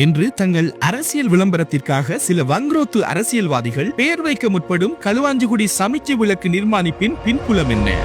என்று தங்கள் அரசியல் விளம்பரத்திற்காக சில வங்குரோத்து அரசியல்வாதிகள் பெயர் வைக்க முற்படும் களுவாஞ்சிகுடி சமிச்சை விளக்கு நிர்மாணிப்பின் பின்புலம் என்ன?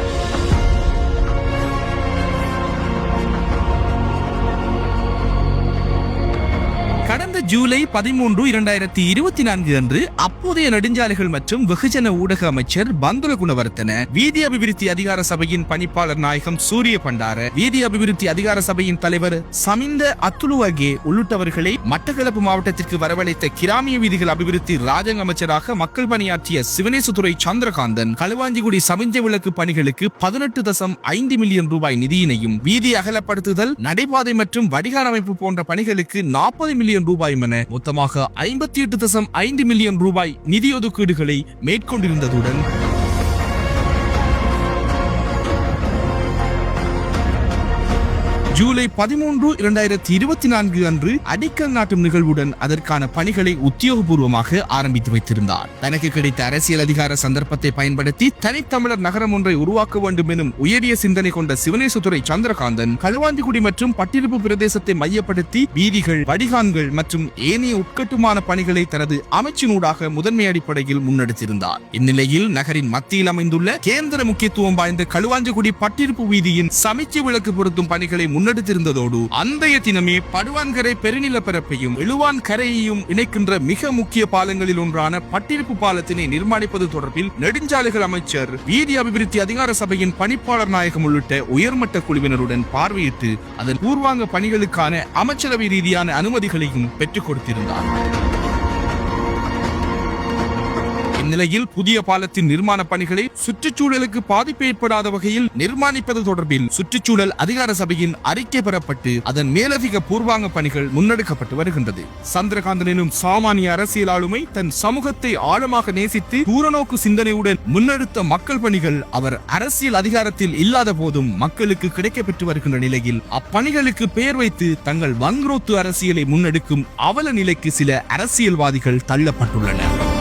கடந்த ஜூலை 13, 2024 அன்று அப்போதைய நெடுஞ்சாலைகள் மற்றும் வெகுஜன ஊடக அமைச்சர் பந்துல குணவர்த்தன, வீதி அபிவிருத்தி அதிகார சபையின் பணிப்பாளர் நாயகம் சூரிய பண்டார, வீதி அபிவிருத்தி அதிகார சபையின் தலைவர் சமிந்த அத்துலுவகே உள்ளிட்டவர்களை மட்டக்களப்பு மாவட்டத்திற்கு வரவழைத்த கிராமிய வீதிகள் அபிவிருத்தி ராஜாங்க அமைச்சராக மக்கள் பணியாற்றிய சிவனேசுதுறை சந்திரகாந்தன் களுவாஞ்சிகுடி சமிஞ்சை விளக்கு பணிகளுக்கு 18.5 மில்லியன் ரூபாய் நிதியினையும், வீதி அகலப்படுத்துதல், நடைபாதை மற்றும் வடிகால் அமைப்பு போன்ற பணிகளுக்கு 40 மில்லியன் ரூபாய் என மொத்தமாக 58.5 மில்லியன் ரூபாய் நிதி ஒதுக்கீடுகளை மேற்கொண்டிருந்ததுடன் ஜூலை 13, 2024 அன்று அடிக்கல் நாட்டும் நிகழ்வுடன் அதற்கான பணிகளை உத்தியோகபூர்வமாக ஆரம்பித்து வைத்திருந்தார். தனக்கு கிடைத்த அரசியல் அதிகார சந்தர்ப்பத்தை பயன்படுத்தி தனித்தமிழர் நகரம் ஒன்றை உருவாக்க வேண்டும் எனும் உயரிய சிந்தனை கொண்ட சிவனேசுதுறை சந்திரகாந்தன் களுவாஞ்சிகுடி மற்றும் பட்டிருப்பு பிரதேசத்தை மையப்படுத்தி வீதிகள், வடிகான்கள் மற்றும் ஏனைய உட்கட்டுமான பணிகளை தனது அமைச்சினூடாக முதன்மை அடிப்படையில் முன்னெடுத்திருந்தார். இந்நிலையில் நகரின் மத்தியில் அமைந்துள்ள கேந்திர முக்கியத்துவம் வாய்ந்த களுவாஞ்சிகுடி பட்டிருப்பு வீதியின் சமிச்சை விளக்கு பொருத்தும் பணிகளை முன்னெடுத்திருந்ததோடு அந்தைய தினமே படுவான்கரை பெருநிலப்பரப்பையும் எழுவான் கரையையும் இணைக்கின்ற மிக முக்கிய பாலங்களில் ஒன்றான பட்டிருப்பு பாலத்தினை நிர்மாணிப்பது தொடர்பில் நெடுஞ்சாலைகள் அமைச்சர், வீதி அபிவிருத்தி அதிகார சபையின் பணிப்பாளர் நாயகம் உள்ளிட்ட உயர்மட்ட குழுவினருடன் பார்வையிட்டு அதன் பூர்வாங்க பணிகளுக்கான அமைச்சரவை ரீதியான அனுமதிகளையும் பெற்றுக் கொடுத்திருந்தார். இந்நிலையில் புதிய பாலத்தின் நிர்மாண பணிகளை சுற்றுச்சூழலுக்கு பாதிப்பு ஏற்படாத வகையில் நிர்மாணிப்பது தொடர்பில் சுற்றுச்சூழல் அதிகார சபையின் அறிக்கை பெறப்பட்டு அதன் மேலதிக பூர்வாங்க பணிகள் முன்னெடுக்கப்பட்டு வருகின்றது. சந்திரகாந்தன் எனும் சாமானிய அரசியல் ஆளுமை தன் சமூகத்தை ஆழமாக நேசித்து தூரநோக்கு சிந்தனையுடன் முன்னெடுத்த மக்கள் பணிகள் அவர் அரசியல் அதிகாரத்தில் இல்லாத போதும் மக்களுக்கு கிடைக்கப்பெற்று வருகின்ற நிலையில் அப்பணிகளுக்கு பெயர் வைத்து தங்கள் வங்குரோத்து அரசியலை முன்னெடுக்கும் அவல நிலைக்கு சில அரசியல்வாதிகள் தள்ளப்பட்டுள்ளனர்.